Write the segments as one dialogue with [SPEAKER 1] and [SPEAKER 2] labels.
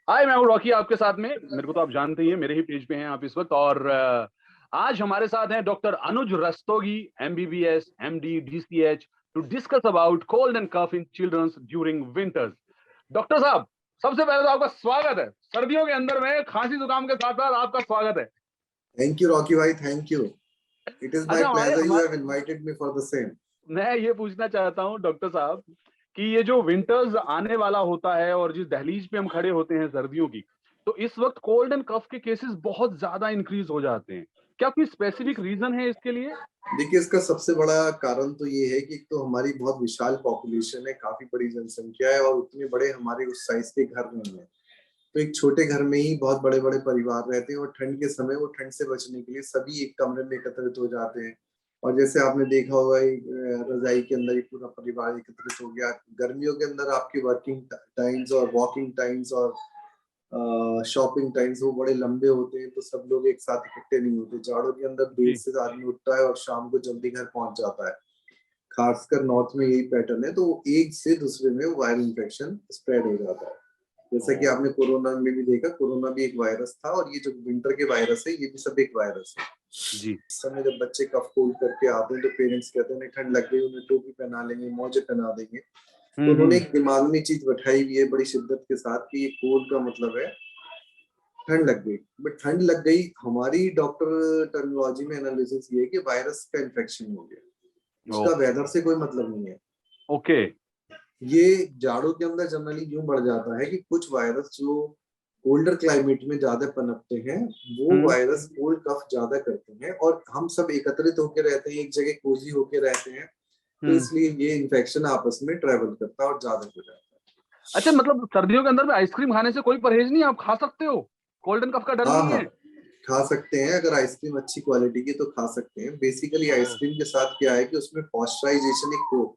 [SPEAKER 1] हाय, मैं हूँ रॉकी आपके साथ में। मेरे को तो आप जानते ही हैं, मेरे ही पेज पे हैं आप इस वक्त। और आज हमारे साथ हैं doctor Anuj Rastogi, MBBS, MD, DCH, to discuss about cold and cough in childrens during winters. Doctor साहब, सबसे पहले तो आपका स्वागत है। सर्दियों के अंदर में खांसी जुकाम के साथ साथ आपका स्वागत है।
[SPEAKER 2] थैंक यू रॉकी भाई, thank you. It is my
[SPEAKER 1] अच्छा,
[SPEAKER 2] pleasure, you have invited me for the same.
[SPEAKER 1] मैं ये पूछना चाहता हूँ डॉक्टर साहब कि ये जो विंटर्स आने वाला होता है और जिस दहलीज पे हम खड़े होते हैं सर्दियों की, तो इस वक्त कोल्ड एंड कफ के केसेस बहुत ज्यादा इंक्रीज हो जाते हैं। क्या कोई स्पेसिफिक रीजन है इसके लिए?
[SPEAKER 2] देखिए, इसका सबसे बड़ा कारण तो ये है कि एक तो हमारी बहुत विशाल पॉपुलेशन है, काफी बड़ी जनसंख्या है और उतने बड़े हमारे उस साइज के घर नहीं है। तो एक छोटे घर में ही बहुत बड़े बड़े परिवार रहते हैं और ठंड के समय वो ठंड से बचने के लिए सभी एक कमरे में एकत्रित हो जाते हैं। और जैसे आपने देखा होगा, रजाई के अंदर ही पूरा परिवार एकत्रित हो गया। गर्मियों के अंदर आपकी वर्किंग टाइम्स और वॉकिंग टाइम्स और शॉपिंग टाइम्स वो बड़े लंबे होते हैं, तो सब लोग एक साथ इकट्ठे नहीं होते। जाड़ों के अंदर देर
[SPEAKER 1] जी।
[SPEAKER 2] से आदमी उठता है और शाम को जल्दी घर पहुंच जाता है। खासकर नॉर्थ में यही पैटर्न है, तो एक से दूसरे में वायरल इन्फेक्शन स्प्रेड हो जाता है। जैसा कि आपने कोरोना में भी देखा, कोरोना भी एक वायरस था और ये जो विंटर के वायरस है ये भी सब एक वायरस है।
[SPEAKER 1] जी।
[SPEAKER 2] इस समय जब बच्चे कफ कोल्ड करके आते हैं तो पेरेंट्स कहते हैं ठंड लग गई, उन्हें टोपी पहना लेंगे, मोजे पहना देंगे। तो उन्होंने
[SPEAKER 1] हम्म।
[SPEAKER 2] एक दिमाग में चीज बैठाई हुई है बड़ी शिद्दत के साथ कि ये कोल्ड का मतलब है ठंड लग गई। बट ठंड लग गई हमारी डॉक्टर टर्मिनोलॉजी में एनालिसिस ये है कि वायरस का इन्फेक्शन हो गया, उसका वेदर से कोई मतलब नहीं है।
[SPEAKER 1] ओके।
[SPEAKER 2] ये जाड़ों के अंदर जनरली यूं बढ़ जाता है कि कुछ वायरस जो कोल्डर क्लाइमेट में ज्यादा पनपते हैं वो
[SPEAKER 1] हम्म।
[SPEAKER 2] वायरस कोल्ड कफ ज्यादा करते हैं और हम सब एकत्रित होकर रहते हैं, एक जगह कोजी होकर रहते हैं, तो
[SPEAKER 1] हम्म।
[SPEAKER 2] इसलिए ये इन्फेक्शन आपस में ट्रेवल करता है और ज्यादा हो जाता है।
[SPEAKER 1] अच्छा, मतलब सर्दियों के अंदर में आइसक्रीम खाने से कोई परहेज नहीं, आप खा सकते हो? कोल्ड एंड कफ का डर
[SPEAKER 2] हाँ
[SPEAKER 1] नहीं
[SPEAKER 2] हाँ,
[SPEAKER 1] है?
[SPEAKER 2] खा सकते हैं। अगर आइसक्रीम अच्छी क्वालिटी की तो खा सकते हैं। बेसिकली
[SPEAKER 1] ओह।
[SPEAKER 2] आइसक्रीम के साथ क्या है कि उसमें पॉस्चराइजेशन एक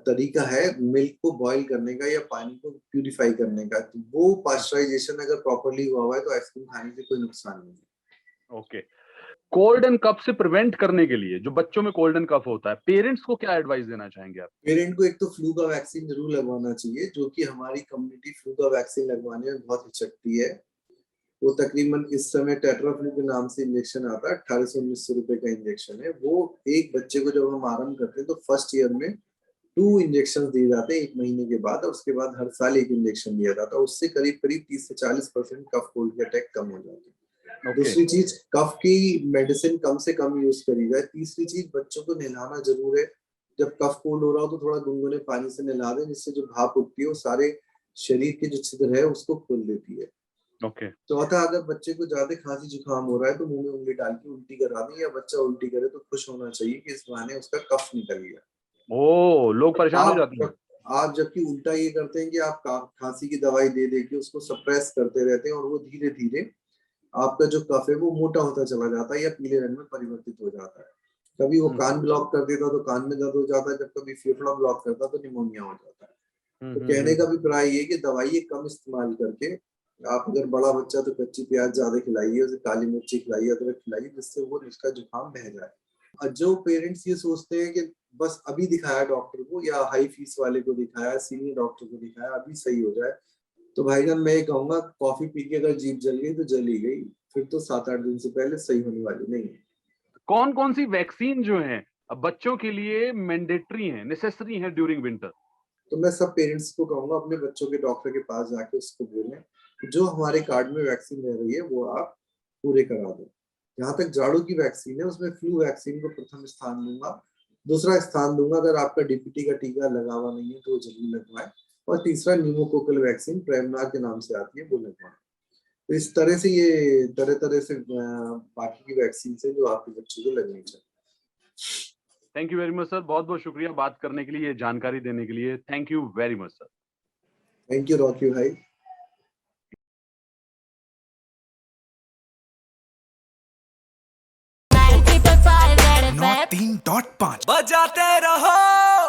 [SPEAKER 2] तरीका है मिल्क को बॉईल करने का या पानी को प्यूरिफाई करने का। तो वो पॉस्चराइजेशन अगर प्रॉपरली हुआ हुआ है तो आइसक्रीम खाने से कोई नुकसान नहीं है।
[SPEAKER 1] ओके। कोल्ड एंड कफ से प्रिवेंट करने के लिए जो बच्चों में कोल्ड एंड कफ होता है, पेरेंट्स को क्या एडवाइस देना चाहेंगे आप?
[SPEAKER 2] पेरेंट को एक तो फ्लू का वैक्सीन जरूर लगवाना चाहिए, जो कि हमारी कम्युनिटी फ्लू का वैक्सीन लगवाने में बहुत हिचकती है। वो तकरीबन इस समय टेट्राफ्लू के नाम से इंजेक्शन आता है, 1800-1900 रुपए का इंजेक्शन है वो। एक बच्चे को जब हम आरंभ करते हैं तो फर्स्ट ईयर में 2 इंजेक्शन दिए जाते हैं 1 महीने के बाद, और उसके बाद हर साल 1 इंजेक्शन दिया जाता है। उससे करीब करीब 30 से 40% कफ कोल्ड के अटैक कम हो जाते हैं।
[SPEAKER 1] ओके।
[SPEAKER 2] दूसरी चीज, कफ की मेडिसिन कम से कम यूज करी जाए। तीसरी चीज, बच्चों को नहलाना जरूर है। जब कफ कोल्ड हो रहा हो तो थोड़ा गुनगुने पानी से नहला दें, जिससे जो भाप उठती है वो सारे शरीर के जो छिद्र है उसको खोल देती है।
[SPEAKER 1] ओके।
[SPEAKER 2] चौथा, अगर बच्चे को ज्यादा खांसी जुकाम हो रहा है तो मुंह में उंगली डाल के उल्टी करा दें, या बच्चा उल्टी करे तो खुश होना चाहिए कि इस बहाने उसका कफ निकल गया।
[SPEAKER 1] ओ, लोग परेशान हो जाते हैं।
[SPEAKER 2] आप जबकि उल्टा ये करते हैं कि आप खांसी की दवाई दे दे के उसको सप्रेस करते रहते हैं और वो धीरे धीरे आपका जो कफ है वो मोटा होता चला जाता है या पीले रंग में परिवर्तित हो जाता है। कभी वो कान ब्लॉक कर देता तो कान में दर्द हो जाता है, जब कभी फेफड़ा ब्लॉक करता तो निमोनिया हो जाता है। तो कहने का
[SPEAKER 1] हम्म।
[SPEAKER 2] भी प्राय ये कि दवाई कम इस्तेमाल करके, आप अगर बड़ा बच्चा तो कच्ची प्याज ज्यादा खिलाइए, उसे काली मिर्ची खिलाइए, अदरक खिलाइए, जिससे वो इसका जुकाम बह जाए। और जो पेरेंट्स ये सोचते हैं कि बस अभी दिखाया डॉक्टर को या हाई फीस वाले को दिखाया, सीनियर डॉक्टर को दिखाया, अभी सही हो जाए, तो भाईजान मैं ये कहूंगा कॉफी पी के अगर जीभ जल गई तो जल ही गई, फिर तो 7-8 दिन से पहले सही होने वाली नहीं है।
[SPEAKER 1] कौन कौन सी वैक्सीन जो है बच्चों के लिए मैंडेटरी है, नेसेसरी है ड्यूरिंग विंटर?
[SPEAKER 2] तो मैं सब पेरेंट्स को कहूंगा अपने बच्चों के डॉक्टर के पास जाके उसको बोलें कि जो हमारे कार्ड में वैक्सीन रह रही है वो आप पूरे करा दो। जहां तक जाड़ों की वैक्सीन है उसमें फ्लू वैक्सीन को प्रथम स्थान दूंगा। दूसरा स्थान दूंगा, अगर आपका डीपीटी का टीका लगा हुआ नहीं है तो जल्दी लगवाएं। और तीसरा न्यूमोकोकल वैक्सीन प्रेमनार के नाम से आती है, वो लगवाएं। तो इस तरह से ये तरह तरह से बाकी की वैक्सीन से जो आपके बच्चों को लगनी चाहिए।
[SPEAKER 1] Thank you very much sir, बहुत बहुत शुक्रिया बात करने के लिए, जानकारी देने के लिए। Thank you very much sir.
[SPEAKER 2] Thank you Rocky भाई।
[SPEAKER 3] 9 3.5 बजाते रहो।